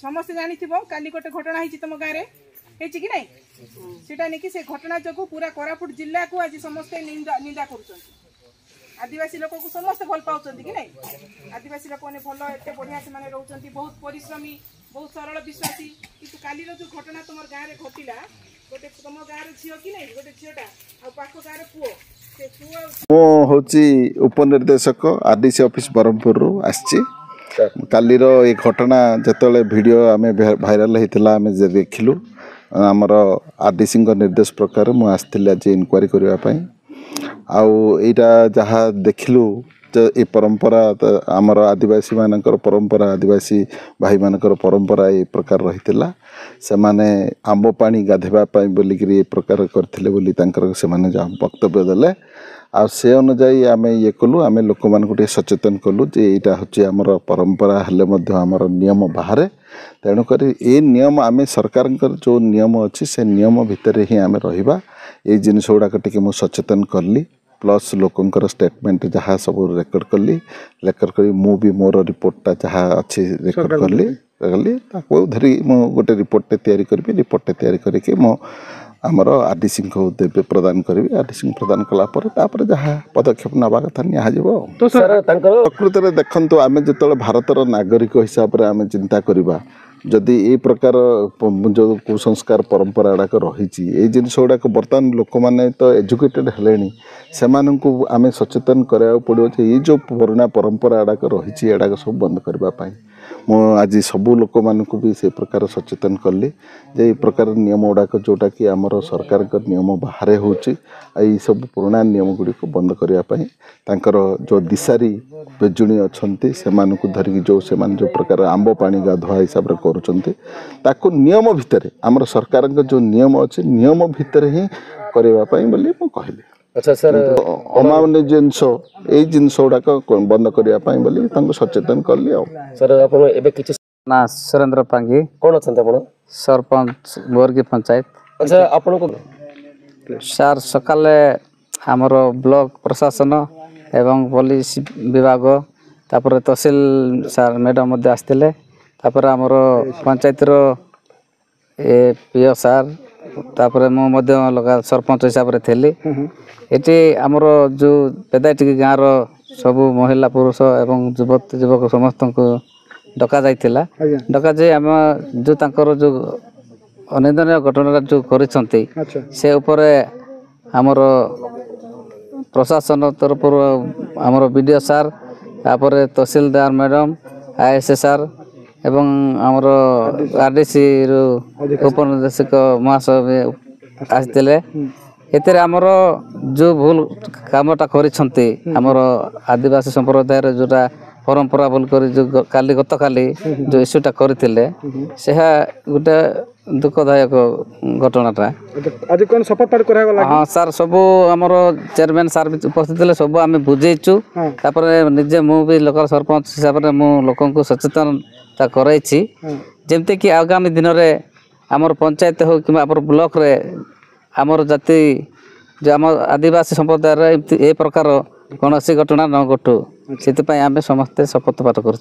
समस्त जानी काली गोटे घटना होती तुम गाँव में कि नहीं सीटा नहीं कि से घटना जो पूरा कोरापुट जिला को आज समस्ते निंदा कर आदिवासी लोक को समस्त भल पाँच कि नहीं आदिवासी लोक मैंने भल एत बढ़िया से रोच बहुत परिश्रमी बहुत सरल विश्वासी कि काली जो घटना तुम गाँव में घटला गोटे तुम गाँव झील कि नहीं गोटे झीटा आ पाख गाँव पुओ मो होची उपनिर्देशक आरडीसी ऑफिस ब्रह्मपुर आसी कालीर ये घटना जिते वीडियो आम भाइराल होता आम देखिलु आमर आरडीसी निर्देश प्रकार मुझे आसती आज इनक्वारी करने आईटा जहाँ देखिलु ये परंपरा आमर आदिवासी मानकर परंपरा आदिवासी भाई मानकर परंपरा ये प्रकार रही से माने आंब पानी गाधेवाई बोलिक ये प्रकार करते बोली से वक्तव्य देले आ से अनुजाई आम ये कलु आम लोक मान सचेतन कलु जे यहाँ हूँ आमर परंपरा हेले आमर नियम बाहर तेणुक ये नियम आम सरकार जो नियम अच्छी से नियम भितर ही आम रहा ये जिनस गुड़ाक टी मुझे सचेतन कली प्लस लोकंकर स्टेटमेंट जहाँ सब रेकर्ड कली रेकर्ड कर भी मोर रिपोर्टा जहाँ अच्छी रेकर्ड कली धरी मु गोटे रिपोर्टे तैयारी करी रिपोर्टे तैयारी करके मो आमर आरडीसी को देवे प्रदान करी आरडीसी प्रदान कलापर जहाँ पदक्षेप नवा कथा निजी तो प्रकृत में देखु आम जो भारतर नागरिक हिसाब से आम चिंता करवा जदि ये प्रकार जो कुसंस्कार परंपरा गुड़ाक रही ये जिनस गुड़ाक बर्तमान लोक मैंने तो एजुकेटेड हेले से आम सचेतन कराया पड़ो ये जो पुराना परंपरा गुड़ाक रही एडाक सब बंद करने मु आज सबू लोक मानक भी से प्रकार सचेतन कली जे प्रकार नियम गुड़ाक जोटा कि आमर सरकार नियम बाहर हो सब पुराना नियम गुड़ी को बंद करने जो दिशारी बेजुणी अच्छा से धरिकी जो प्रकार आंब पानी गाधुआ हिसाब से करुँच नियम भितर आमर सरकार जो नियम अच्छे नियम भितर ही करने बोली कहली अच्छा सर अमान्य जिनस ये जिनस गुड़ाक बंद करने बोली सचेतन कली सर आप ना सुरेंद्र पांगी कौन अच्छा सरपंच बोरगी पंचायत अच्छा आपन को सार सकाले आमर ब्लॉक प्रशासन एवं पुलिस विभाग तापर तहसील सार मैडम मध्य आसते तापर आमर पंचायत रो ए पीओ सार तापर मु मध्य लगा सरपंच हिसाब रे थेली एटी आमर जो पेदाटी गाँव रो सब महिला पुरुष एवं युवक समस्त को डका जाइतिला डका जे आम जो तांकर जो अनिंदनीय घटना जो करिसंती से ऊपर आमर प्रशासन तरफ आमर बीडीओ सार तापर तहसीलदार मैडम आईएसएस सार एवं आमर आरडीसी उपनिर्देशक महाशय आसते एते आमर जो भूल कामटा करिसंती आमर आदिवासी संप्रदाय जोटा परंपरा बोल कर जो काली गत काली जो इश्यूटा करथिले सेहा गोटे दुखदायक घटनाटा आज कोन शपथ पाठ करा गला हां सर सब हमर चेयरमैन सर उपस्थित थिले सब आमे बुझेइछु तापर निजे मु भी लोकल सरपंच हिसाब रे मु लोकन को सचेतनता करैछि जेमते कि आगामी दिन रे हमर पंचायत हो कि हमर ब्लॉक रे हमर जाति जो हम आदिवासी संप्रदाय रे ए प्रकार कौन घटना न घटू से आम समस्ते शपथ पाठ कर।